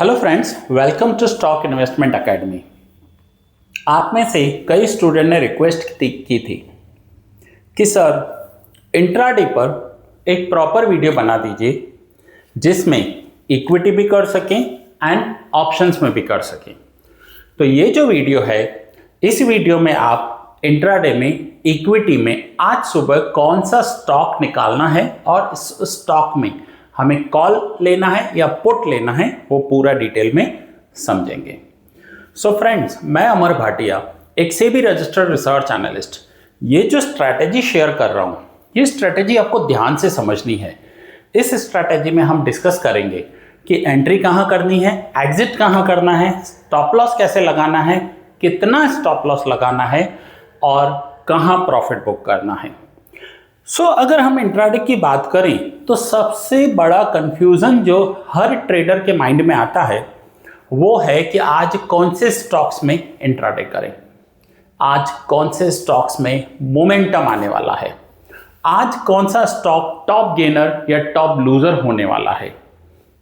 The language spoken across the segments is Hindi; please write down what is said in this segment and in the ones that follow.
Hello friends, welcome to stock investment academy. आप में से कई स्टूडेंट ने रिक्वेस्ट की थी कि सर इंट्राडे पर एक प्रॉपर वीडियो बना दीजिए जिसमें इक्विटी भी कर सकें एंड ऑप्शंस में भी कर सकें। तो ये जो वीडियो है, इस वीडियो में आप इंट्राडे में इक्विटी में आज सुबह कौन सा स्टॉक निकालना है और इस स्टॉक में हमें कॉल लेना है या पुट लेना है, वो पूरा डिटेल में समझेंगे। सो फ्रेंड्स, मैं अमर भाटिया, एक सेबी रजिस्टर्ड रिसर्च एनालिस्ट, ये जो स्ट्रैटेजी शेयर कर रहा हूँ, ये स्ट्रैटेजी आपको ध्यान से समझनी है। इस स्ट्रैटेजी में हम डिस्कस करेंगे कि एंट्री कहाँ करनी है, एग्जिट कहाँ करना है, स्टॉप लॉस कैसे लगाना है, कितना स्टॉप लॉस लगाना है और कहाँ प्रॉफिट बुक करना है। अगर हम इंट्राडे की बात करें तो सबसे बड़ा कंफ्यूजन जो हर ट्रेडर के माइंड में आता है वो है कि आज कौन से स्टॉक्स में इंट्राडे करें, आज कौन से स्टॉक्स में मोमेंटम आने वाला है, आज कौन सा स्टॉक टॉप गेनर या टॉप लूजर होने वाला है।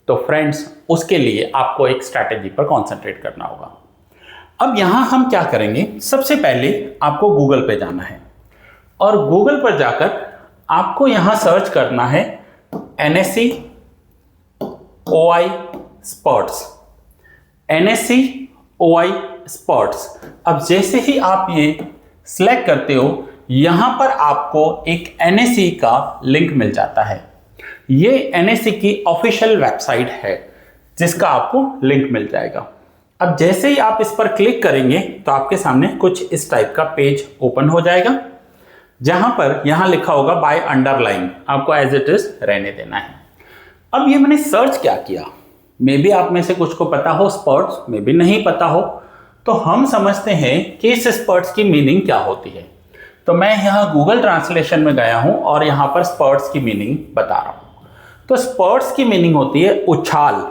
तो फ्रेंड्स, उसके लिए आपको एक स्ट्रैटेजी पर कॉन्सेंट्रेट करना होगा। अब यहां हम क्या करेंगे, सबसे पहले आपको गूगल पे जाना है और गूगल पर जाकर आपको यहां सर्च करना है NSE OI sprouts, NSE OI sprouts. अब जैसे ही आप ये सिलेक्ट करते हो, यहां पर आपको एक NSE का लिंक मिल जाता है। ये NSE की ऑफिशियल वेबसाइट है जिसका आपको लिंक मिल जाएगा। अब जैसे ही आप इस पर क्लिक करेंगे तो आपके सामने कुछ इस टाइप का पेज ओपन हो जाएगा, जहां पर यहां लिखा होगा बाय अंडरलाइन, आपको एज इट इज रहने देना है। अब ये मैंने सर्च क्या किया, मे बी आप में से कुछ को पता हो स्पर्ट्स, मे बी नहीं पता हो, तो हम समझते हैं कि इस स्पर्ट्स की मीनिंग क्या होती है। तो मैं यहां गूगल ट्रांसलेशन में गया हूं और यहां पर स्पर्ट्स की मीनिंग बता रहा हूं। तो स्पर्ट्स की मीनिंग होती है उछाल।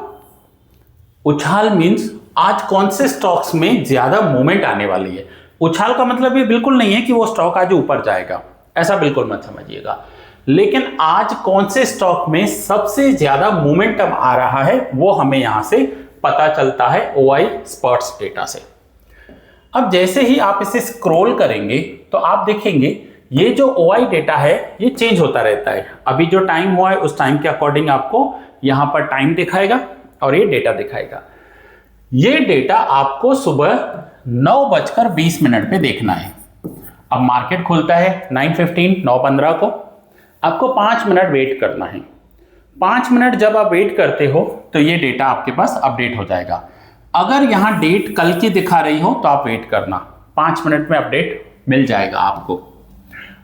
उछाल मीन्स आज कौन से स्टॉक्स में ज्यादा मूवमेंट आने वाली है। उछाल का मतलब ये बिल्कुल नहीं है कि वो स्टॉक आज ऊपर जाएगा, ऐसा बिल्कुल मत समझिएगा, लेकिन आज कौन से स्टॉक में सबसे ज्यादा मोमेंटम आ रहा है वो हमें यहां से पता चलता है OI स्पर्ट्स डेटा से। अब जैसे ही आप इसे स्क्रॉल करेंगे तो आप देखेंगे ये जो OI डेटा है ये चेंज होता रहता है। अभी जो टाइम हुआ है उस टाइम के अकॉर्डिंग आपको यहां पर टाइम दिखाएगा और ये डेटा दिखाएगा। ये डेटा आपको सुबह 9:20 पे देखना है। अब मार्केट खुलता है 9:15 को, आपको 5 मिनट वेट करना है। 5 मिनट जब आप वेट करते हो तो ये डेटा आपके पास अपडेट हो जाएगा। अगर यहां डेट कल की दिखा रही हो तो आप वेट करना, 5 मिनट में अपडेट मिल जाएगा आपको।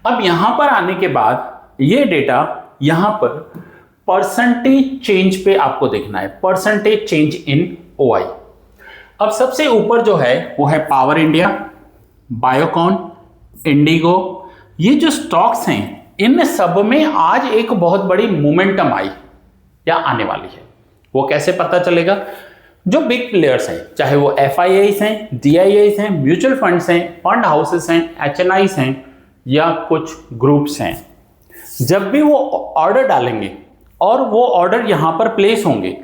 अब यहां पर आने के बाद ये डेटा यहां पर परसेंटेज चेंज पे आपको देखना है, परसेंटेज चेंज इन OI। अब सबसे ऊपर जो है वो है पावर इंडिया, बायोकॉन, इंडिगो। ये जो स्टॉक्स हैं इन सब में आज एक बहुत बड़ी मोमेंटम आई या आने वाली है। वो कैसे पता चलेगा? जो बिग प्लेयर्स हैं, चाहे वो FIIs हैं, DIIs हैं, म्यूचुअल फंड्स हैं, फंड हाउसेस हैं, HNIs हैं या कुछ ग्रुप्स हैं, जब भी वो ऑर्डर डालेंगे और वो ऑर्डर यहां पर प्लेस होंगे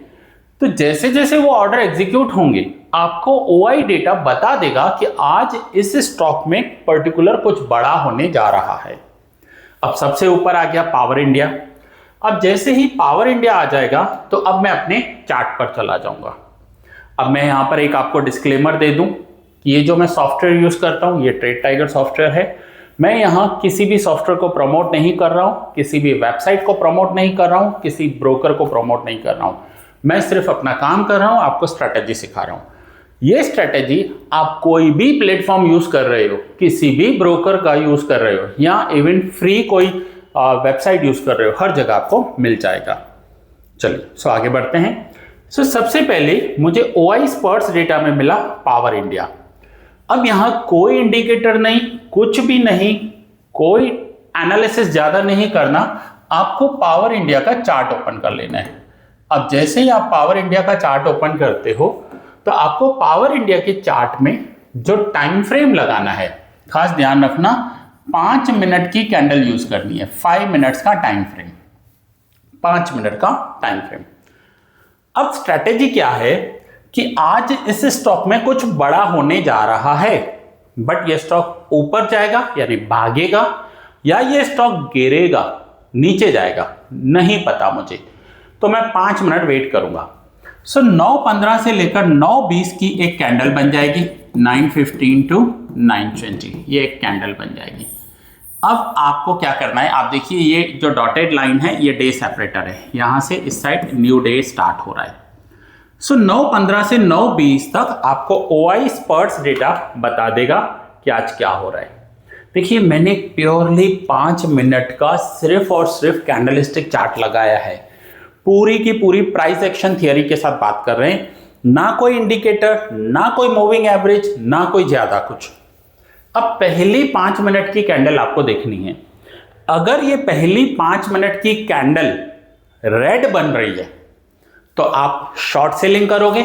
तो जैसे जैसे वो ऑर्डर एग्जीक्यूट होंगे आपको OI डेटा बता देगा कि आज इस स्टॉक में पर्टिकुलर कुछ बड़ा होने जा रहा है। अब सबसे ऊपर आ गया पावर इंडिया। अब जैसे ही पावर इंडिया आ जाएगा तो अब मैं अपने चार्ट पर चला जाऊंगा। अब मैं यहां पर एक आपको डिस्क्लेमर दे दूं कि ये जो मैं सॉफ्टवेयर यूज करता हूं ये ट्रेड टाइगर सॉफ्टवेयर है। मैं यहां किसी भी सॉफ्टवेयर को प्रमोट नहीं कर रहा हूं, किसी भी वेबसाइट को प्रमोट नहीं कर रहा हूं, किसी ब्रोकर को प्रमोट नहीं कर रहा हूं। मैं सिर्फ अपना काम कर रहा हूं, आपको स्ट्रैटेजी सिखा रहा हूं। ये स्ट्रैटेजी आप कोई भी प्लेटफॉर्म यूज कर रहे हो, किसी भी ब्रोकर का यूज कर रहे हो या इवन फ्री कोई वेबसाइट यूज कर रहे हो, हर जगह आपको मिल जाएगा। चलिए आगे बढ़ते हैं। सबसे पहले मुझे OI स्पर्ट्स डेटा में मिला पावर इंडिया। अब यहां कोई इंडिकेटर नहीं, कुछ भी नहीं, कोई एनालिसिस ज्यादा नहीं करना, आपको पावर इंडिया का चार्ट ओपन कर लेना है। अब जैसे ही आप पावर इंडिया का चार्ट ओपन करते हो तो आपको पावर इंडिया के चार्ट में जो टाइम फ्रेम लगाना है, खास ध्यान रखना, 5 मिनट की कैंडल यूज करनी है, 5 मिनट्स का टाइम फ्रेम, 5 मिनट का टाइम फ्रेम। अब स्ट्रैटेजी क्या है कि आज इस स्टॉक में कुछ बड़ा होने जा रहा है, बट ये स्टॉक ऊपर जाएगा यानी भागेगा, या ये स्टॉक गिरेगा, नीचे जाएगा, नहीं पता मुझे। तो मैं 5 मिनट वेट करूंगा। सो 9:15 से लेकर 9:20 की एक कैंडल बन जाएगी, 9:15 to 9:20 ये एक कैंडल बन जाएगी। अब आपको क्या करना है, आप देखिए ये जो डॉटेड लाइन है ये डे सेपरेटर है, यहां से इस साइड न्यू डे स्टार्ट हो रहा है। सो 9:15 से 9:20 तक आपको OI स्पर्ट्स डेटा बता देगा कि आज क्या हो रहा है। देखिए मैंने प्योरली 5 मिनट का सिर्फ और सिर्फ कैंडलस्टिक चार्ट लगाया है, पूरी की पूरी प्राइस एक्शन थियरी के साथ बात कर रहे हैं, ना कोई इंडिकेटर, ना कोई मूविंग एवरेज, ना कोई ज्यादा कुछ। अब पहली 5 मिनट की कैंडल आपको देखनी है। अगर ये पहली 5 मिनट की कैंडल रेड बन रही है तो आप शॉर्ट सेलिंग करोगे,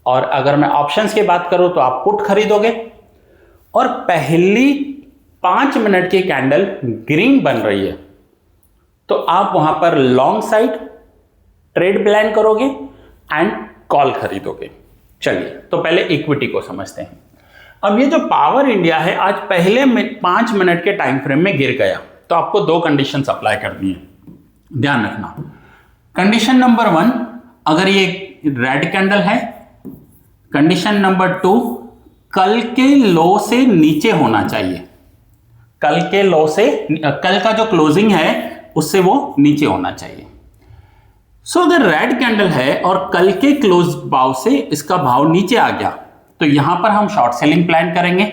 और अगर मैं ऑप्शंस की बात करूं तो आप पुट खरीदोगे। और पहली 5 मिनट की कैंडल ग्रीन बन रही है तो आप वहां पर लॉन्ग साइड ट्रेड प्लान करोगे एंड कॉल खरीदोगे। चलिए तो पहले इक्विटी को समझते हैं। अब ये जो पावर इंडिया है आज पहले 5 मिनट के टाइम फ्रेम में गिर गया, तो आपको 2 कंडीशंस अप्लाई करनी है, ध्यान रखना। कंडीशन नंबर 1, अगर ये रेड कैंडल है। कंडीशन नंबर 2, कल के लो से नीचे होना चाहिए, कल के लो से, कल का जो क्लोजिंग है उससे वो नीचे होना चाहिए। सो अगर रेड कैंडल है और कल के क्लोज भाव से इसका भाव नीचे आ गया तो यहां पर हम शॉर्ट सेलिंग प्लान करेंगे।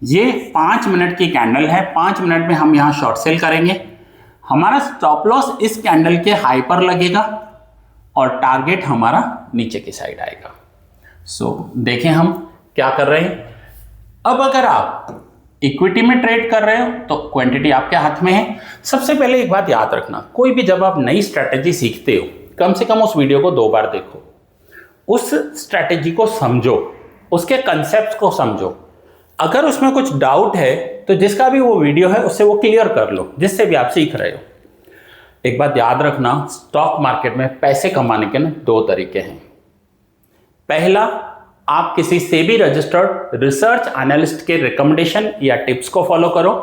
ये 5 मिनट की कैंडल है, 5 मिनट में हम यहां शॉर्ट सेल करेंगे। हमारा स्टॉप लॉस इस कैंडल के हाई पर लगेगा और टारगेट हमारा नीचे की साइड आएगा। सो देखें हम क्या कर रहे हैं। अब अगर आप इक्विटी में ट्रेड कर रहे हो तो क्वांटिटी आपके हाथ में है। सबसे पहले एक बात याद रखना, कोई भी जब आप नई स्ट्रैटेजी सीखते हो कम से कम उस वीडियो को 2 बार देखो, उस स्ट्रैटेजी को समझो, उसके कंसेप्ट्स को समझो। अगर उसमें कुछ डाउट है तो जिसका भी वो वीडियो है उससे वो क्लियर कर लो, जिससे भी आप सीख रहे हो। एक बात याद रखना, स्टॉक मार्केट में पैसे कमाने के ना 2 तरीके हैं। पहला, आप किसी सेबी रजिस्टर्ड रिसर्च एनालिस्ट के रिकमेंडेशन या टिप्स को फॉलो करो।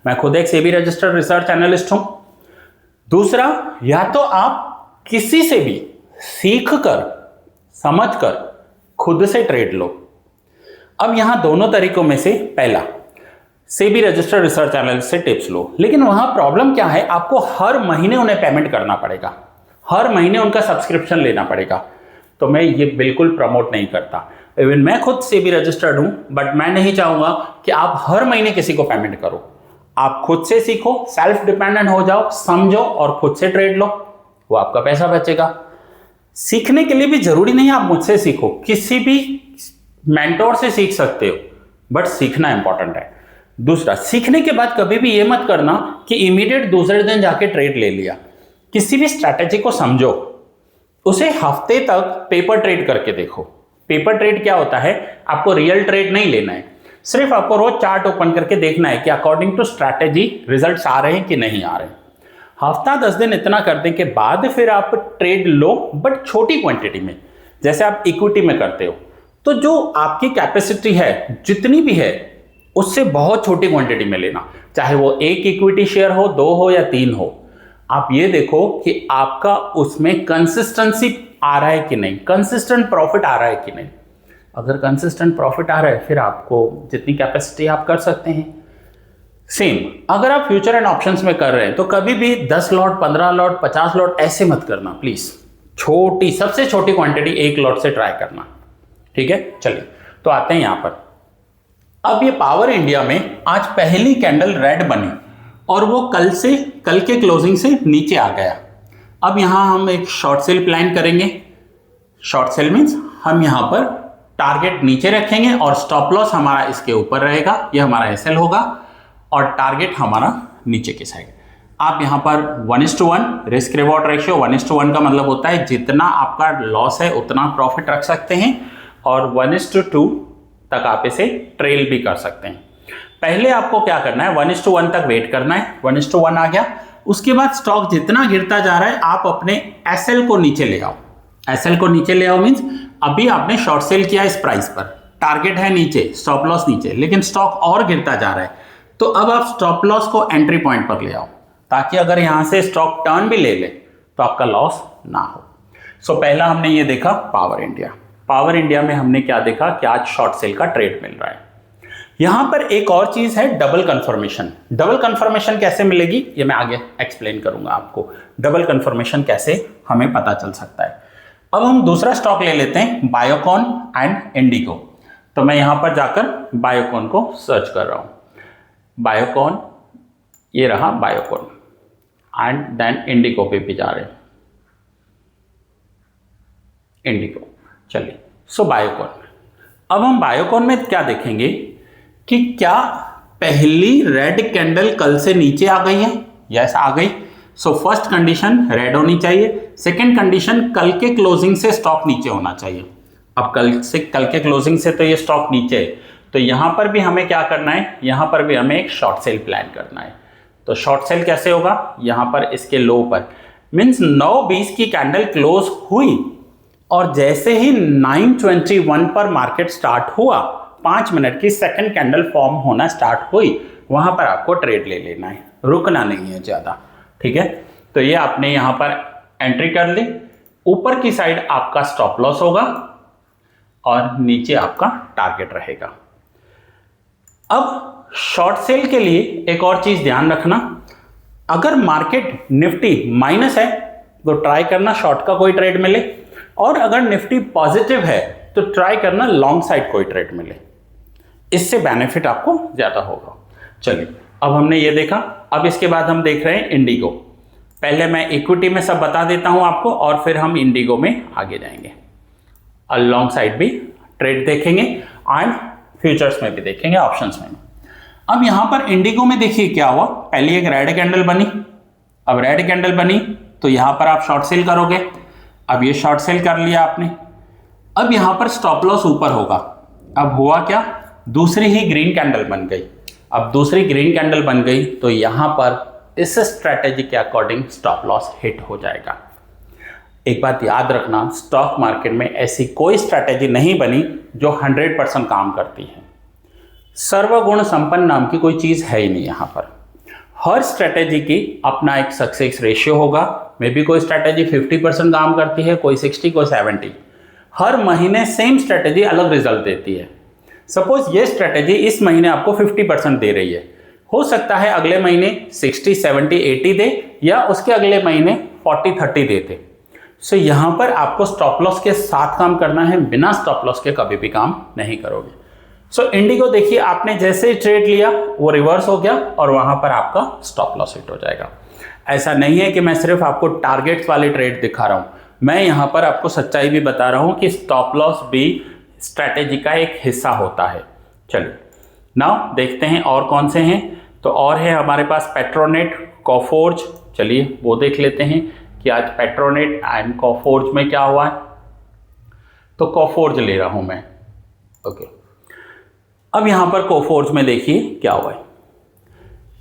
मैं खुद एक सेबी रजिस्टर्ड रिसर्च एनालिस्ट हूं। दूसरा, या तो आप किसी से भी सीख कर समझ कर खुद से ट्रेड लो। अब यहां दोनों तरीकों में से पहला, सेबी रजिस्टर्ड रिसर्च एनालिस्ट से टिप्स लो, लेकिन वहां प्रॉब्लम क्या है, आपको हर महीने उन्हें पेमेंट करना पड़ेगा, हर महीने उनका सब्सक्रिप्शन लेना पड़ेगा। तो मैं ये बिल्कुल प्रमोट नहीं करता। इवन मैं खुद सेबी रजिस्टर्ड हूं, बट मैं नहीं चाहूंगा कि आप हर महीने किसी को पेमेंट करो। आप खुद से सीखो, सेल्फ डिपेंडेंट हो जाओ, समझो और खुद से ट्रेड लो, वो आपका पैसा बचेगा। सीखने के लिए भी जरूरी नहीं आप मुझसे सीखो, किसी भी मेंटोर से सीख सकते हो, बट सीखना इंपॉर्टेंट है। दूसरा, सीखने के बाद कभी भी ये मत करना कि इमीडिएट दूसरे दिन जाके ट्रेड ले लिया। किसी भी स्ट्रैटेजी को समझो, उसे हफ्ते तक पेपर ट्रेड करके देखो। पेपर ट्रेड क्या होता है, आपको रियल ट्रेड नहीं लेना है, सिर्फ आपको रोज चार्ट ओपन करके देखना है कि अकॉर्डिंग टू स्ट्रैटेजी रिजल्ट्स आ रहे हैं कि नहीं आ रहे हैं। हफ्ता 10 दिन इतना करने के बाद फिर आप ट्रेड लो, बट छोटी क्वांटिटी में, जैसे आप इक्विटी में करते हो। तो जो आपकी कैपेसिटी है जितनी भी है उससे बहुत छोटी क्वांटिटी में लेना, चाहे वो 1 इक्विटी शेयर हो, 2 हो या 3 हो। आप ये देखो कि आपका उसमें कंसिस्टेंसी आ रहा है कि नहीं, कंसिस्टेंट प्रॉफिट आ रहा है कि नहीं। अगर कंसिस्टेंट प्रॉफिट आ रहा है फिर आपको जितनी कैपेसिटी आप कर सकते हैं। सेम अगर आप फ्यूचर एंड ऑप्शंस में कर रहे हैं तो कभी भी 10 लॉट, 15 लॉट, 50 लॉट ऐसे मत करना प्लीज। छोटी, सबसे छोटी क्वांटिटी 1 लॉट से ट्राई करना, ठीक है। चलिए तो आते हैं यहां पर। अब ये पावर इंडिया में आज पहली कैंडल रेड बनी और वो कल के क्लोजिंग से नीचे आ गया। अब यहां हम एक शॉर्ट सेल प्लान करेंगे। शॉर्ट सेल मींस हम यहां पर टारगेट नीचे रखेंगे और स्टॉप लॉस हमारा इसके ऊपर रहेगा, यह हमारा एसएल होगा और टारगेट हमारा नीचे की साइड। आप यहां पर 1:1 रिस्क रिवॉर्ड रेशियो, 1:1 का मतलब होता है जितना आपका लॉस है उतना प्रॉफिट रख सकते हैं, और 1:2 तक आप इसे ट्रेल भी कर सकते हैं। पहले आपको क्या करना है, 1:1 तक वेट करना है। 1:1 आ गया, उसके बाद स्टॉक जितना गिरता जा रहा है आप अपने एसएल को नीचे ले आओ। एसएल को नीचे ले आओ मीन्स अभी आपने शॉर्ट सेल किया इस प्राइस पर, टारगेट है नीचे, स्टॉप लॉस नीचे, लेकिन स्टॉक और गिरता जा रहा है, तो अब आप स्टॉप लॉस को एंट्री पॉइंट पर ले आओ ताकि अगर यहां से स्टॉक टर्न भी ले ले तो आपका लॉस ना हो। सो पहला हमने ये देखा पावर इंडिया। पावर इंडिया में हमने क्या देखा कि आज शॉर्ट सेल का ट्रेड मिल रहा है। यहां पर एक और चीज है डबल कंफर्मेशन। डबल कंफर्मेशन कैसे मिलेगी ये मैं आगे एक्सप्लेन करूंगा आपको, डबल कंफर्मेशन कैसे हमें पता चल सकता है। अब हम दूसरा स्टॉक ले लेते हैं बायोकॉन एंड इंडिगो। तो मैं यहां पर जाकर बायोकॉन को सर्च कर रहा हूं, बायोकॉन, ये रहा बायोकॉन, एंड देन इंडिगो पे भी जा रहे हैं, इंडिगो। चलिए, सो बायोकॉन। अब हम बायोकॉन में क्या देखेंगे कि क्या पहली रेड कैंडल कल से नीचे आ गई है? यस, आ गई। सो फर्स्ट कंडीशन रेड होनी चाहिए। सेकंड कंडीशन कल के क्लोजिंग से स्टॉक नीचे होना चाहिए। अब कल के क्लोजिंग से तो ये स्टॉक नीचे है, तो यहां पर भी हमें क्या करना है, यहां पर भी हमें एक शॉर्ट सेल प्लान करना है। तो शॉर्ट सेल कैसे होगा, यहां पर इसके लो पर मीन्स 9:20 की कैंडल क्लोज हुई और जैसे ही 9:21 पर मार्केट स्टार्ट हुआ, 5 मिनट की सेकंड कैंडल फॉर्म होना स्टार्ट हुई, वहां पर आपको ट्रेड ले लेना है, रुकना नहीं है ज्यादा। ठीक है, तो ये आपने यहां पर एंट्री कर ली। ऊपर की साइड आपका स्टॉप लॉस होगा और नीचे आपका टारगेट रहेगा। अब शॉर्ट सेल के लिए एक और चीज ध्यान रखना, अगर मार्केट निफ्टी माइनस है तो ट्राई करना शॉर्ट का कोई ट्रेड मिले, और अगर निफ्टी पॉजिटिव है तो ट्राई करना लॉन्ग साइड कोई ट्रेड मिले, इससे बेनिफिट आपको ज्यादा होगा। चलिए, अब हमने ये देखा। अब इसके बाद हम देख रहे हैं इंडिगो। पहले मैं इक्विटी में सब बता देता हूं आपको और फिर हम इंडिगो में आगे जाएंगे, और लॉन्ग साइड भी ट्रेड देखेंगे एंड फ्यूचर्स में भी देखेंगे, ऑप्शंस में। अब यहां पर इंडिगो में देखिए क्या हुआ, पहले एक रेड कैंडल बनी। अब रेड कैंडल बनी तो यहां पर आप शॉर्ट सेल करोगे। अब ये शॉर्ट सेल कर लिया आपने। अब यहां पर स्टॉप लॉस ऊपर होगा। अब हुआ क्या, दूसरी ही ग्रीन कैंडल बन गई। अब दूसरी ग्रीन कैंडल बन गई तो यहां पर इस स्ट्रैटेजी के अकॉर्डिंग स्टॉप लॉस हिट हो जाएगा। एक बात याद रखना, स्टॉक मार्केट में ऐसी कोई स्ट्रैटेजी नहीं बनी जो 100% काम करती है। सर्वगुण संपन्न नाम की कोई चीज है ही नहीं यहां पर। हर स्ट्रैटेजी की अपना एक सक्सेस रेशियो होगा। मे बी कोई स्ट्रैटेजी 50% काम करती है, कोई 60, कोई 70। हर महीने सेम स्ट्रैटेजी अलग रिजल्ट देती है। सपोज ये स्ट्रैटेजी इस महीने आपको 50% दे रही है, हो सकता है अगले महीने 60, 70, 80 दे, या उसके अगले महीने 40, 30 देते। सो यहां पर आपको स्टॉप लॉस के साथ काम करना है, बिना स्टॉप लॉस के कभी भी काम नहीं करोगे। सो इंडिगो देखिए, आपने जैसे ही ट्रेड लिया वो रिवर्स हो गया और वहां पर आपका स्टॉप लॉस हिट हो जाएगा। ऐसा नहीं है कि मैं सिर्फ आपको टारगेट्स वाले ट्रेड दिखा रहा हूं, मैं यहां पर आपको सच्चाई भी बता रहा हूं कि स्टॉप लॉस भी स्ट्रैटेजी का एक हिस्सा होता है। चलिए, नाउ देखते हैं और कौन से हैं। तो और है हमारे पास पेट्रोनेट, कोफोर्ज। चलिए वो देख लेते हैं कि आज पेट्रोनेट एंड कोफोर्ज में क्या हुआ है। तो कोफोर्ज ले रहा हूं मैं। ओके, अब यहां पर कोफोर्ज में देखिए क्या हुआ है।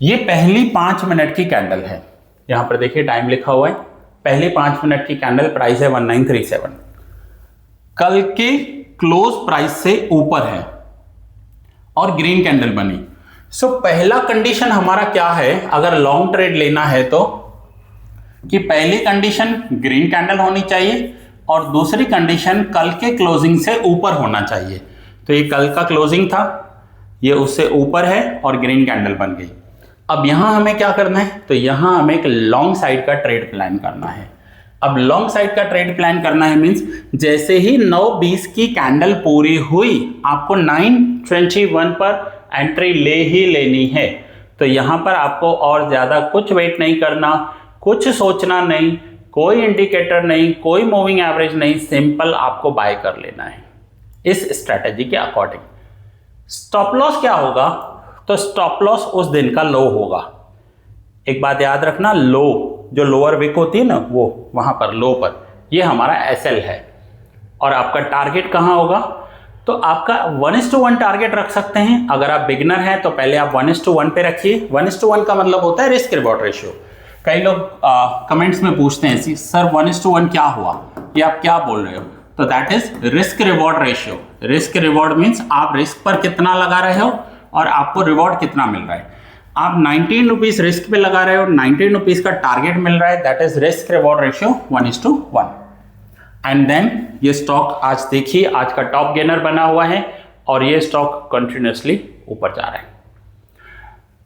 ये पहली 5 मिनट की कैंडल है, यहां पर देखिए टाइम लिखा हुआ है, पहली 5 मिनट की कैंडल, प्राइस है 1937, कल के क्लोज प्राइस से ऊपर है और ग्रीन कैंडल बनी। सो पहला कंडीशन हमारा क्या है, अगर लॉन्ग ट्रेड लेना है तो कि पहली कंडीशन ग्रीन कैंडल होनी चाहिए और दूसरी कंडीशन कल के क्लोजिंग से ऊपर होना चाहिए। तो ये कल का क्लोजिंग था, ये उससे ऊपर है और ग्रीन कैंडल बन गई। अब यहां हमें क्या करना है, तो यहां हमें एक लॉन्ग साइड का ट्रेड प्लान करना है। अब लॉन्ग साइड का ट्रेड प्लान करना है मींस जैसे ही 9:20 की कैंडल पूरी हुई, आपको 9:21 पर एंट्री ले ही लेनी है। तो यहां पर आपको और ज्यादा कुछ वेट नहीं करना, कुछ सोचना नहीं, कोई इंडिकेटर नहीं, कोई मूविंग एवरेज नहीं, सिंपल आपको बाय कर लेना है इस स्ट्रैटेजी के अकॉर्डिंग। स्टॉप लॉस क्या होगा, तो स्टॉप लॉस उस दिन का लो होगा। एक बात याद रखना, लो जो लोअर विक होती है ना, वो वहां पर लो पर ये हमारा एसएल है। और आपका टारगेट कहां होगा, तो आपका 1:1 टारगेट रख सकते हैं। अगर आप बिगिनर हैं तो पहले आप 1:1 पे रखिए। 1:1 का मतलब होता है रिस्क रिवॉर्ड रेशियो। कई लोग कमेंट्स में पूछते हैं सर 1:1 क्या हुआ, ये आप क्या बोल रहे हो? तो that is risk reward ratio. Risk reward means आप रिस्क पर कितना लगा रहे हो और आपको रिवॉर्ड कितना मिल रहा है। आप 19 रुपीज रिस्क पे लगा रहे हो, 19 रुपीज का टारगेट मिल रहा है, that is risk reward ratio 1:1। And then ये स्टॉक आज देखिए, आज का टॉप गेनर बना हुआ है और ये स्टॉक कंटिन्यूसली ऊपर जा रहा है।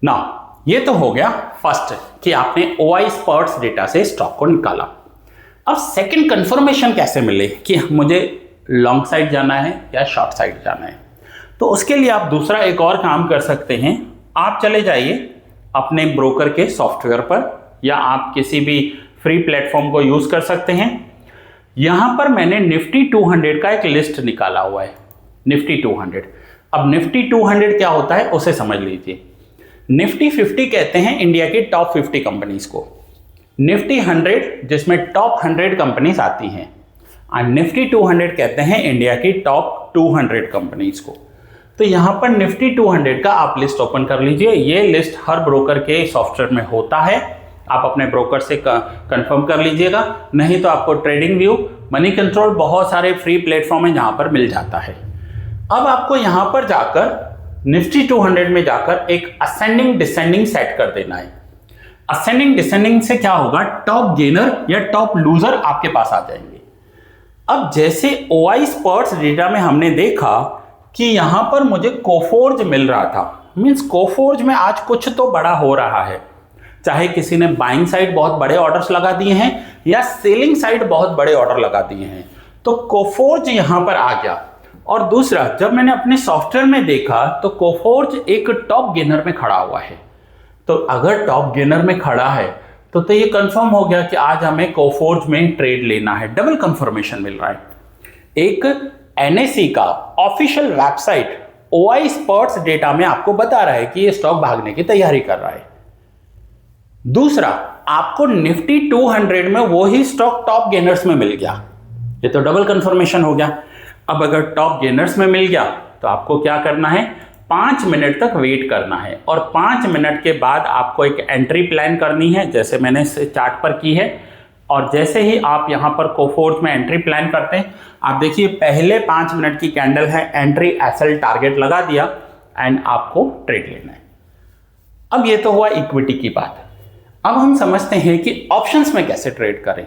नाउ ये तो हो गया फर्स्ट कि आपने OI स्पर्ट्स डेटा से स्टॉक को निकाला। अब सेकंड कंफर्मेशन कैसे मिले कि मुझे लॉन्ग साइड जाना है या शॉर्ट साइड जाना है? तो उसके लिए आप दूसरा एक और काम कर सकते हैं। आप चले जाइए अपने ब्रोकर के सॉफ्टवेयर पर या आप किसी भी फ्री प्लेटफॉर्म को यूज कर सकते हैं। यहां पर मैंने निफ्टी 200 का एक लिस्ट निकाला हुआ है, निफ्टी 200। अब निफ्टी 200 क्या होता है उसे समझ लीजिए। निफ्टी 50 कहते हैं इंडिया की टॉप 50 कंपनीज को, निफ्टी 100 जिसमें टॉप 100 कंपनीज आती हैं, और निफ्टी 200 कहते हैं इंडिया की टॉप 200 कंपनीज को। तो यहां पर निफ्टी 200 का आप लिस्ट ओपन कर लीजिए। ये लिस्ट हर ब्रोकर के सॉफ्टवेयर में होता है, आप अपने ब्रोकर से कंफर्म कर लीजिएगा, नहीं तो आपको ट्रेडिंग व्यू, मनी कंट्रोल, बहुत सारे फ्री प्लेटफॉर्म है जहां पर मिल जाता है। अब आपको यहां पर जाकर निफ्टी 200 में जाकर एक असेंडिंग डिसेंडिंग सेट कर देना है। असेंडिंग डिसेंडिंग से क्या होगा, टॉप गेनर या टॉप लूजर आपके पास आ जाएंगे। अब जैसे OI स्पर्ट्स डेटा में हमने देखा कि यहां पर मुझे कोफोर्ज मिल रहा था, मींस कोफोर्ज में आज कुछ तो बड़ा हो रहा है, चाहे किसी ने बाइंग साइड बहुत बड़े ऑर्डर्स लगा दिए हैं या सेलिंग साइड बहुत बड़े ऑर्डर लगा दिए हैं, तो कोफोर्ज यहां पर आ गया। और दूसरा, जब मैंने अपने सॉफ्टवेयर में देखा तो कोफोर्ज एक टॉप गेनर में खड़ा हुआ है। तो अगर टॉप गेनर में खड़ा है तो ये कंफर्म हो गया कि आज हमें कोफोर्ज में ट्रेड लेना है। डबल कंफर्मेशन मिल रहा है। एक NSE का official website OI sprouts data में आपको बता रहा है कि ये स्टॉक भागने की तैयारी कर रहा है। दूसरा, आपको निफ्टी 200 में वही स्टॉक टॉप गेनर्स में मिल गया, ये तो डबल कंफर्मेशन हो गया। अब अगर टॉप गेनर्स में मिल गया तो आपको क्या करना है, 5 मिनट तक वेट करना है और 5 मिनट के बाद आपको एक एंट्री प्लान करनी है, जैसे मैंने इस चार्ट पर की है। और जैसे ही आप यहां पर कोफोर्ज में एंट्री प्लान करते हैं, आप देखिए पहले 5 मिनट की कैंडल है, एंट्री SL टारगेट लगा दिया एंड आपको ट्रेड लेना है। अब ये तो हुआ इक्विटी की बात। अब हम समझते हैं कि ऑप्शंस में कैसे ट्रेड करें।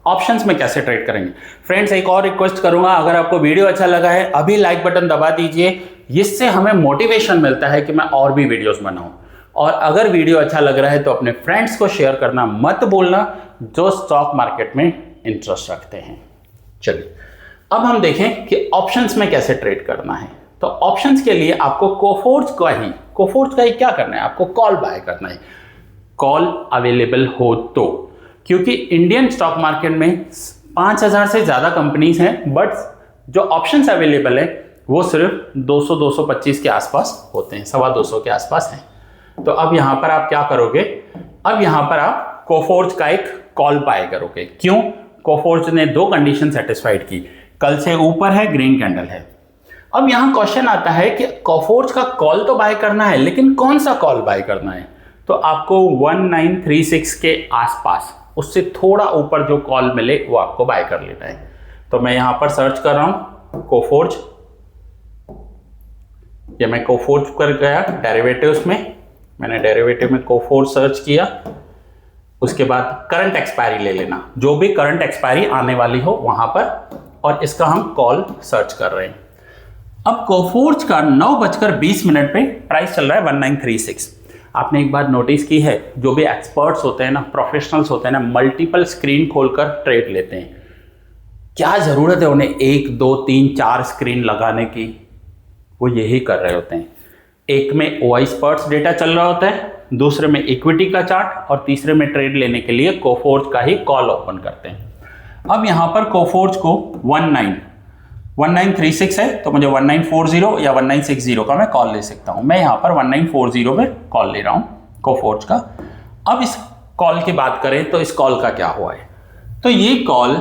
ऑप्शंस में कैसे ट्रेड करेंगे? फ्रेंड्स, एक और रिक्वेस्ट करूंगा, अगर आपको वीडियो अच्छा लगा है अभी लाइक बटन दबा दीजिए, इससे हमें मोटिवेशन मिलता है कि मैं और भी वीडियोस बनाऊं। और अगर वीडियो अच्छा लग रहा है तो अपने फ्रेंड्स को शेयर करना मत भूलना जो स्टॉक मार्केट में इंटरेस्ट रखते हैं। चलिए अब हम देखें कि ऑप्शंस में कैसे ट्रेड करना है। तो ऑप्शंस के लिए आपको कोफोर्ज का ही क्या करना है, आपको कॉल बाय करना है। कॉल अवेलेबल हो तो, क्योंकि इंडियन स्टॉक मार्केट में 5000 से ज़्यादा कंपनीज हैं, बट जो ऑप्शंस अवेलेबल है वो सिर्फ 200-225 के आसपास होते हैं, 225 के आसपास हैं। तो अब यहाँ पर आप क्या करोगे, अब यहाँ पर आप कोफोर्ज का एक कॉल बाय करोगे। क्यों? कोफोर्ज ने 2 कंडीशन सेटिस्फाइड की, कल से ऊपर है, ग्रीन कैंडल है। अब यहाँ क्वेश्चन आता है कि कोफोर्ज का कॉल तो बाय करना है, लेकिन कौन सा कॉल बाय करना है? तो आपको 1936 के आसपास, उससे थोड़ा ऊपर जो कॉल मिले वो आपको बाय कर लेना है। तो मैं यहां पर सर्च कर रहा हूं कोफोर्ज, ये मैं कोफोर्ज कर गया डेरिवेटिव्स में, मैंने डेरिवेटिव में कोफोर्ज सर्च किया। उसके बाद करंट एक्सपायरी ले लेना, जो भी करंट एक्सपायरी आने वाली हो वहां पर, और इसका हम कॉल सर्च कर रहे हैं। अब कोफोर्ज का 9:20 पे प्राइस चल रहा है 1936। आपने एक बात नोटिस की है, जो भी एक्सपर्ट्स होते हैं ना, प्रोफेशनल्स होते हैं ना, मल्टीपल स्क्रीन खोलकर ट्रेड लेते हैं। क्या ज़रूरत है उन्हें 1, 2, 3, 4 स्क्रीन लगाने की? वो यही कर रहे होते हैं। एक में OI स्पर्ट्स डेटा चल रहा होता है, दूसरे में इक्विटी का चार्ट, और तीसरे में ट्रेड लेने के लिए कोफोर्ज का ही कॉल ओपन करते हैं। अब यहाँ पर कोफोर्ज को 1936 है, तो मुझे 1940 या 1960 का मैं कॉल ले सकता हूं। मैं यहां पर 1940 में कॉल ले रहा हूं कोफोर्ज का। अब इस कॉल की बात करें तो इस कॉल का क्या हुआ है, तो ये कॉल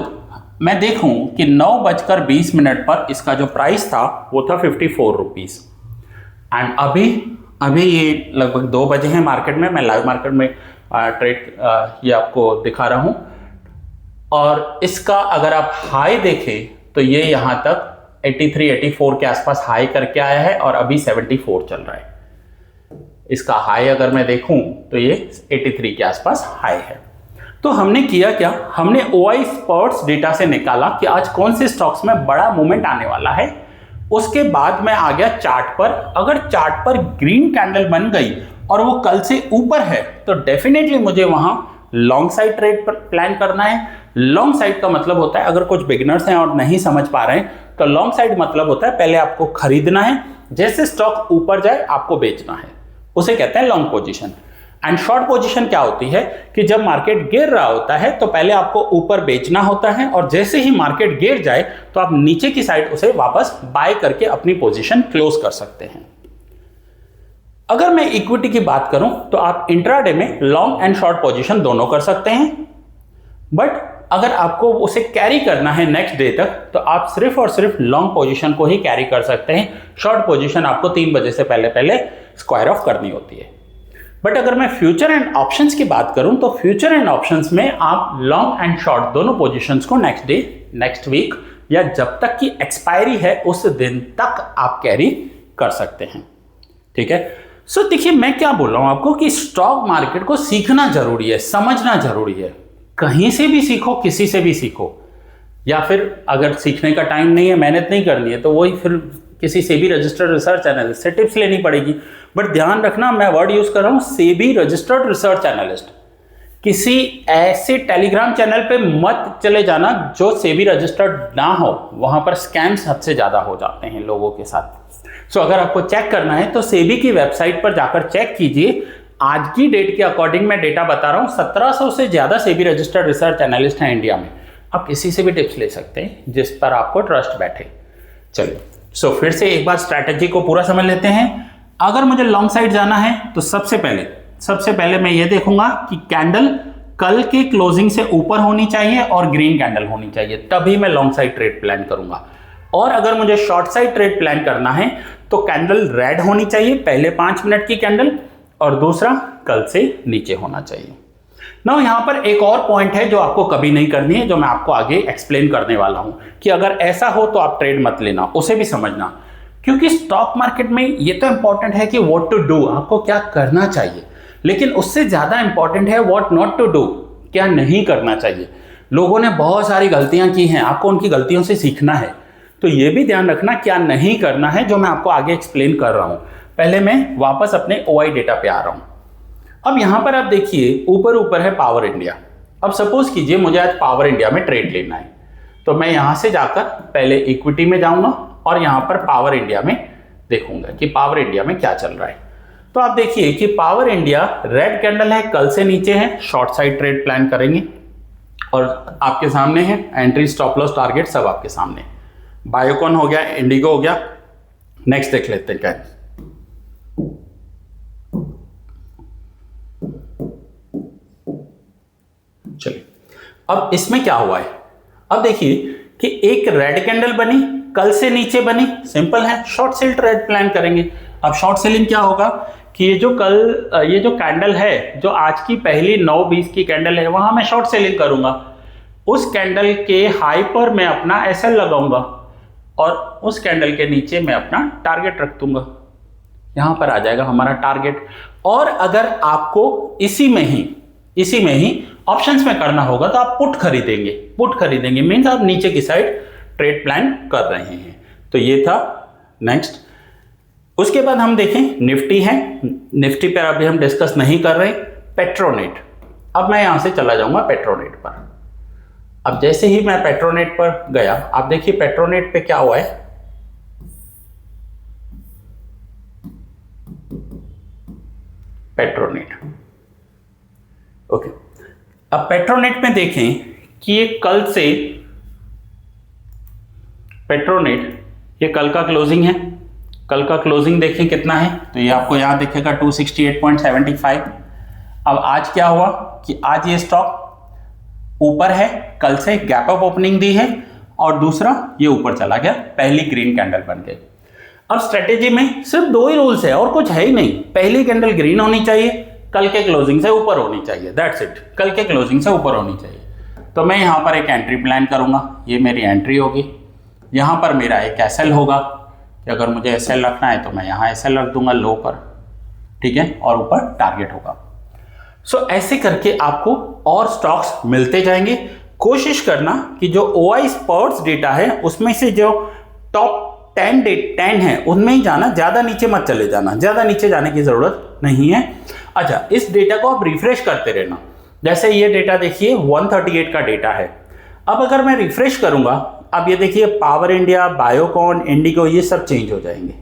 मैं देखूं कि 9:20 पर इसका जो प्राइस था वो था 54 रुपीज, एंड अभी ये लगभग 2 बजे हैं मार्केट में, मैं लाइव मार्केट में ट्रेड ये आपको दिखा रहा हूं। और इसका अगर आप हाई देखें तो ये यहां तक 83 84 के आसपास हाई करके आया है और अभी 74 चल रहा है। इसका हाई अगर मैं देखूं तो ये 83 के आसपास हाई है। तो हमने किया क्या, हमने OI स्पर्ट्स डेटा से निकाला कि आज कौन से स्टॉक्स में बड़ा मूवमेंट आने वाला है। उसके बाद मैं आ गया चार्ट पर। अगर चार्ट पर ग्रीन कैंडल बन गई और वो कल से ऊपर है तो डेफिनेटली मुझे वहां लॉन्ग साइड ट्रेड प्लान करना है। लॉन्ग साइड का मतलब होता है, अगर कुछ बिगिनर्स हैं और नहीं समझ पा रहे हैं, तो लॉन्ग साइड मतलब होता है पहले आपको खरीदना है, जैसे स्टॉक ऊपर जाए आपको बेचना है, उसे कहते हैं long position. And short position क्या होती है कि जब मार्केट गिर रहा होता है तो पहले आपको ऊपर बेचना होता है और जैसे ही मार्केट गिर जाए तो आप नीचे की साइड उसे वापस बाय करके अपनी पोजीशन क्लोज कर सकते हैं। अगर मैं इक्विटी की बात करूं तो आप इंट्राडे में लॉन्ग एंड शॉर्ट पोजीशन दोनों कर सकते हैं, बट अगर आपको उसे कैरी करना है नेक्स्ट डे तक तो आप सिर्फ और सिर्फ लॉन्ग पोजीशन को ही कैरी कर सकते हैं। शॉर्ट पोजीशन आपको 3 बजे से पहले पहले स्क्वायर ऑफ करनी होती है। बट अगर मैं फ्यूचर एंड ऑप्शंस की बात करूं तो फ्यूचर एंड ऑप्शंस में आप लॉन्ग एंड शॉर्ट दोनों पोजीशंस को नेक्स्ट डे, नेक्स्ट वीक या जब तक की एक्सपायरी है उस दिन तक आप कैरी कर सकते हैं। ठीक है। सो देखिए मैं क्या बोल रहा हूं आपको कि स्टॉक मार्केट को सीखना जरूरी है, समझना जरूरी है। कहीं से भी सीखो, किसी से भी सीखो, या फिर अगर सीखने का टाइम नहीं है, मेहनत नहीं करनी है, तो वही फिर किसी सेबी रजिस्टर्ड रिसर्च एनालिस्ट से टिप्स लेनी पड़ेगी। बट ध्यान रखना मैं वर्ड यूज कर रहा हूं सेबी रजिस्टर्ड रिसर्च एनालिस्ट। किसी ऐसे टेलीग्राम चैनल पे मत चले जाना जो सेबी रजिस्टर्ड ना हो, वहां पर स्कैम्स हद से ज्यादा हो जाते हैं लोगों के साथ। सो अगर आपको चेक करना है तो सेबी की वेबसाइट पर जाकर चेक कीजिए। आज की डेट के अकॉर्डिंग मैं डेटा बता रहा हूं, 1700 से ज्यादा सेबी रजिस्टर्ड रिसर्च एनालिस्ट हैं इंडिया में। आप किसी से भी टिप्स ले सकते हैं जिस पर आपको ट्रस्ट बैठे। चलिए सो फिर से एक बार स्ट्रैटेजी को पूरा समझ लेते हैं। अगर मुझे लॉन्ग साइड जाना है तो सबसे पहले मैं ये देखूंगा कि कैंडल कल के क्लोजिंग से ऊपर होनी चाहिए और ग्रीन कैंडल होनी चाहिए, तभी मैं लॉन्ग साइड ट्रेड प्लान करूंगा। और अगर मुझे शॉर्ट साइड ट्रेड प्लान करना है तो कैंडल रेड होनी चाहिए, पहले 5 मिनट की कैंडल, और दूसरा कल से नीचे होना चाहिए। नाउ यहां पर एक और पॉइंट है जो आपको कभी नहीं करनी है, जो मैं आपको आगे एक्सप्लेन करने वाला हूं कि अगर ऐसा हो तो आप ट्रेड मत लेना, उसे भी समझना। क्योंकि स्टॉक मार्केट में ये तो इंपॉर्टेंट है कि व्हाट टू डू, आपको क्या करना चाहिए, लेकिन उससे ज्यादा इंपॉर्टेंट है व्हाट नॉट टू डू, क्या नहीं करना चाहिए। लोगों ने बहुत सारी गलतियां की हैं, आपको उनकी गलतियों से सीखना है। तो ये भी ध्यान रखना क्या नहीं करना है, जो मैं आपको आगे एक्सप्लेन कर रहा हूं। पहले मैं वापस अपने OI डेटा पे आ रहा हूं। अब यहां पर आप देखिए ऊपर है पावर इंडिया। अब सपोज कीजिए मुझे आज पावर इंडिया में ट्रेड लेना है, तो मैं यहां से जाकर पहले इक्विटी में जाऊंगा और यहां पर पावर इंडिया में देखूंगा कि पावर इंडिया में क्या चल रहा है। तो आप देखिए कि पावर इंडिया रेड कैंडल है, कल से नीचे है, शॉर्ट साइड ट्रेड प्लान करेंगे और आपके सामने है एंट्री, स्टॉप लॉस, टारगेट सब आपके सामने। बायोकॉन हो गया, इंडिगो हो गया, नेक्स्ट देख लेते हैं क्या है। चलिए अब इसमें क्या हुआ है, अब देखिए कि एक रेड कैंडल बनी, कल से नीचे बनी, सिंपल है, शॉर्ट सेल ट्रेड प्लान करेंगे। अब शॉर्ट सेलिंग क्या होगा कि ये जो कैंडल है, जो आज की पहली 9:20 की कैंडल है, वहां मैं शॉर्ट सेलिंग करूंगा। उस कैंडल के हाई पर मैं अपना SL लगाऊंगा और उस कैंडल के नीचे मैं अपना टारगेट रख दूंगा। यहां पर आ जाएगा हमारा टारगेट। और अगर आपको इसी में ही ऑप्शंस में करना होगा तो आप पुट खरीदेंगे मींस आप नीचे की साइड ट्रेड प्लान कर रहे हैं। तो ये था नेक्स्ट। उसके बाद हम देखें निफ्टी है, निफ्टी पर अभी हम डिस्कस नहीं कर रहे। पेट्रोनेट, अब मैं यहां से चला जाऊंगा पेट्रोनेट पर। अब जैसे ही मैं पेट्रोनेट पर गया, आप देखिए पेट्रोनेट पे क्या हुआ है, पेट्रोनेट ओके। अब पेट्रोनेट में देखें कि ये कल से पेट्रोनेट, ये कल का क्लोजिंग है, कल का क्लोजिंग देखें कितना है, तो ये आपको यहां दिखेगा 268.75। अब आज क्या हुआ कि आज ये स्टॉक ऊपर है, कल से गैप अप ओपनिंग दी है और दूसरा ये ऊपर चला गया, पहली ग्रीन कैंडल बन गई। अब स्ट्रेटेजी में सिर्फ 2 ही रूल्स है और कुछ है ही नहीं। पहली कैंडल ग्रीन होनी चाहिए, कल के क्लोजिंग से ऊपर होनी चाहिए, दैट्स इट। कल के क्लोजिंग से ऊपर होनी चाहिए। तो मैं यहाँ पर एक एंट्री प्लान करूँगा, ये मेरी एंट्री होगी। यहाँ पर मेरा एक एसएल होगा कि अगर मुझे एसएल रखना है तो मैं यहाँ एसएल रख दूंगा लो पर, ठीक है, और ऊपर टारगेट होगा। सो ऐसे करके आपको और स्टॉक्स मिलते जाएंगे। कोशिश करना कि जो OI स्पोर्ट्स डेटा है उसमें से जो टॉप 10 है उनमें ही जाना, ज़्यादा नीचे मत चले जाना, ज़्यादा नीचे जाने की ज़रूरत नहीं है। अच्छा, इस डेटा को आप रिफ्रेश करते रहना। जैसे ये डेटा देखिए 138 का डेटा है। अब अगर मैं रिफ्रेश करूंगा, अब ये देखिए पावर इंडिया, बायोकॉन, इंडिगो, ये सब चेंज हो जाएंगे।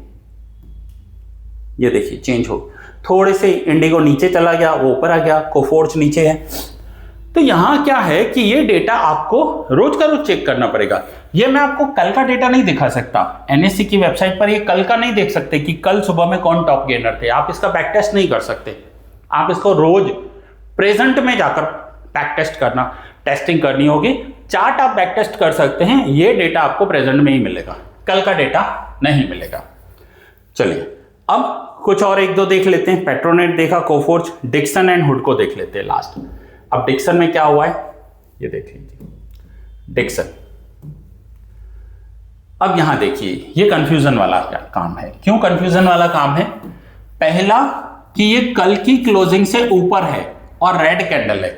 ये देखिए चेंज हो, थोड़े से इंडिगो नीचे चला गया, वो ऊपर आ गया, कोफोर्ज नीचे है। तो यहां क्या है कि ये डेटा आपको रोज का रोज चेक करना पड़ेगा। ये मैं आपको कल का डेटा नहीं दिखा सकता, NSE की वेबसाइट पर ये कल का नहीं देख सकते कि कल सुबह में कौन टॉप गेनर थे। आप इसका बैक टेस्ट नहीं कर सकते, आप इसको रोज प्रेजेंट में जाकर बैक टेस्ट करना, टेस्टिंग करनी होगी। चार्ट आप बैक टेस्ट कर सकते हैं, ये डेटा आपको प्रेजेंट में ही मिलेगा, कल का डेटा नहीं मिलेगा। चलिए अब कुछ और एक दो देख लेते हैं। पेट्रोनेट देखा, कोफोर्ज, डिक्सन एंड हुड को देख लेते हैं लास्ट। अब डिक्सन में क्या हुआ है ये देख लीजिए। डिक्सन, अब यहां देखिए ये कंफ्यूजन वाला काम है। क्यों कंफ्यूजन वाला काम है? पहला कि ये कल की क्लोजिंग से ऊपर है और रेड कैंडल है।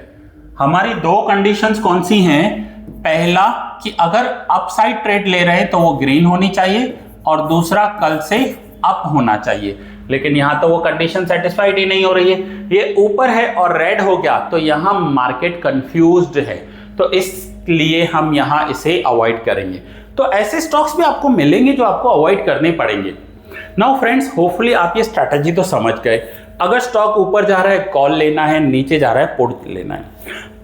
हमारी दो कंडीशंस कौन सी हैं? पहला कि अगर अपसाइड ट्रेड ले रहे हैं तो वो ग्रीन होनी चाहिए, और दूसरा कल से अप होना चाहिए। लेकिन यहां तो वो कंडीशन सेटिस्फाइड ही नहीं हो रही है। ये ऊपर है और रेड हो गया तो यहां मार्केट कंफ्यूज्ड है, तो इसलिए हम यहां इसे अवॉइड करेंगे। तो ऐसे स्टॉक्स भी आपको मिलेंगे जो आपको अवॉइड करने पड़ेंगे। नाउ फ्रेंड्स, होपफुली आप ये स्ट्रैटेजी तो समझ गए। अगर स्टॉक ऊपर जा रहा है कॉल लेना है, नीचे जा रहा है पुट लेना है।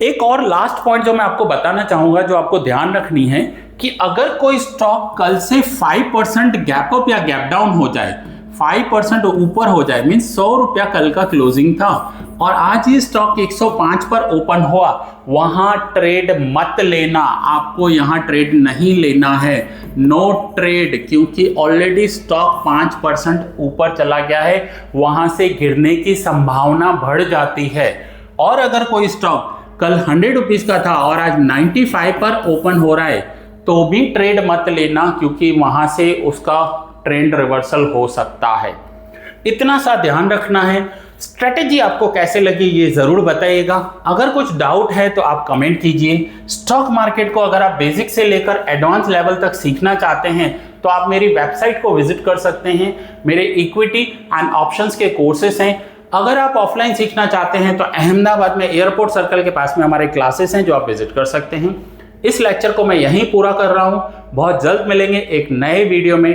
एक और लास्ट पॉइंट जो मैं आपको बताना चाहूंगा, जो आपको ध्यान रखनी है, कि अगर कोई स्टॉक कल से 5% गैप अप या गैप डाउन हो जाए, 5% ऊपर हो जाए, मीन 100 रुपया कल का क्लोजिंग था और आज ये स्टॉक 105 पर ओपन हुआ, वहां ट्रेड मत लेना। आपको यहां ट्रेड नहीं लेना है, नो ट्रेड, क्योंकि ऑलरेडी स्टॉक 5% ऊपर चला गया है, वहां से गिरने की संभावना बढ़ जाती है। और अगर कोई स्टॉक कल 100 रुपीज का था और आज 95 पर ओपन हो रहा है, तो भी ट्रेड मत लेना, क्योंकि वहां से उसका ट्रेंड रिवर्सल हो सकता है। इतना सा ध्यान रखना है। स्ट्रेटेजी आपको कैसे लगी ये जरूर बताइएगा। अगर कुछ डाउट है तो आप कमेंट कीजिए। स्टॉक मार्केट को अगर आप बेसिक से लेकर एडवांस लेवल तक सीखना चाहते हैं तो आप मेरी वेबसाइट को विजिट कर सकते हैं। मेरे इक्विटी एंड ऑप्शंस के कोर्सेस हैं। अगर आप ऑफलाइन सीखना चाहते हैं तो अहमदाबाद में एयरपोर्ट सर्कल के पास में हमारे क्लासेस हैं जो आप विजिट कर सकते हैं। इस लेक्चर को मैं यहीं पूरा कर रहा हूं। बहुत जल्द मिलेंगे एक नए वीडियो में।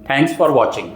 Thanks for watching.